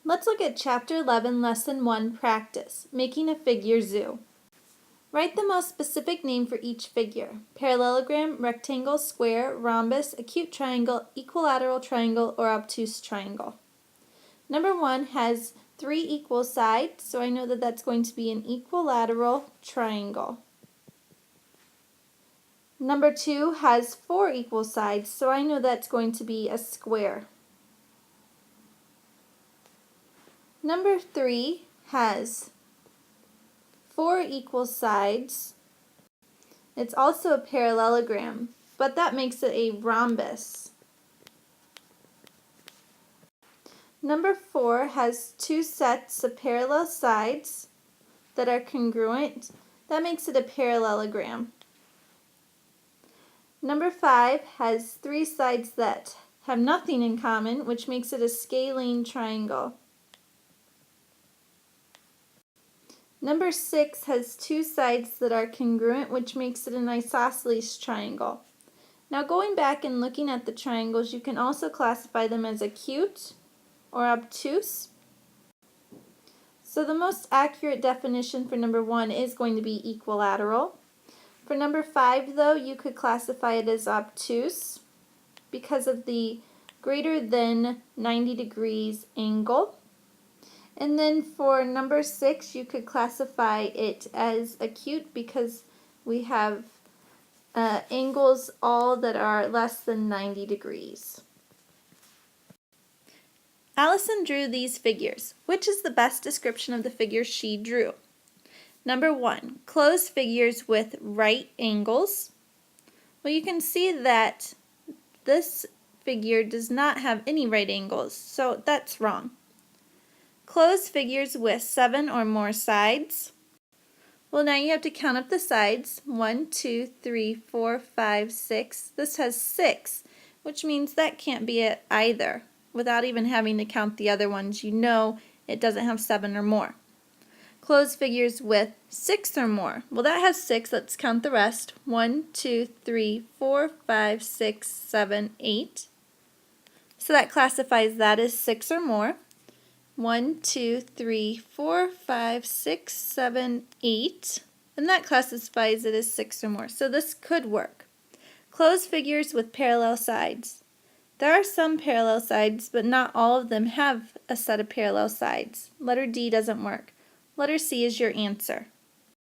Let's look at Chapter 11, Lesson 1, Practice, Making a Figure Zoo. Write the most specific name for each figure: parallelogram, rectangle, square, rhombus, acute triangle, equilateral triangle, or obtuse triangle. Number 1 has 3 equal sides, so I know that that's going to be an equilateral triangle. Number 2 has 4 equal sides, so I know that's going to be a square. Number 3 has 4 equal sides. It's also a parallelogram, but that makes it a rhombus. Number 4 has 2 sets of parallel sides that are congruent. That makes it a parallelogram. Number 5 has 3 sides that have nothing in common, which makes it a scalene triangle. Number 6 has 2 sides that are congruent, which makes it an isosceles triangle. Now going back and looking at the triangles, you can also classify them as acute or obtuse. So the most accurate definition for number 1 is going to be equilateral. For number 5, though, you could classify it as obtuse because of the greater than 90 degrees angle. And then for number 6, you could classify it as acute because we have angles all that are less than 90 degrees. Allison drew these figures. Which is the best description of the figures she drew? Number 1, closed figures with right angles. Well, you can see that this figure does not have any right angles, so that's wrong. Closed figures with 7 or more sides. Well, now you have to count up the sides. 1, 2, 3, 4, 5, 6. This has 6, which means that can't be it either. Without even having to count the other ones, you know it doesn't have 7 or more. Closed figures with 6 or more. Well, that has 6. Let's count the rest. 1, 2, 3, 4, 5, 6, 7, 8. So that classifies that as 6 or more. 1, 2, 3, 4, 5, 6, 7, 8. And that classifies it as 6 or more. So this could work. Closed figures with parallel sides. There are some parallel sides, but not all of them have a set of parallel sides. Letter D doesn't work. Letter C is your answer.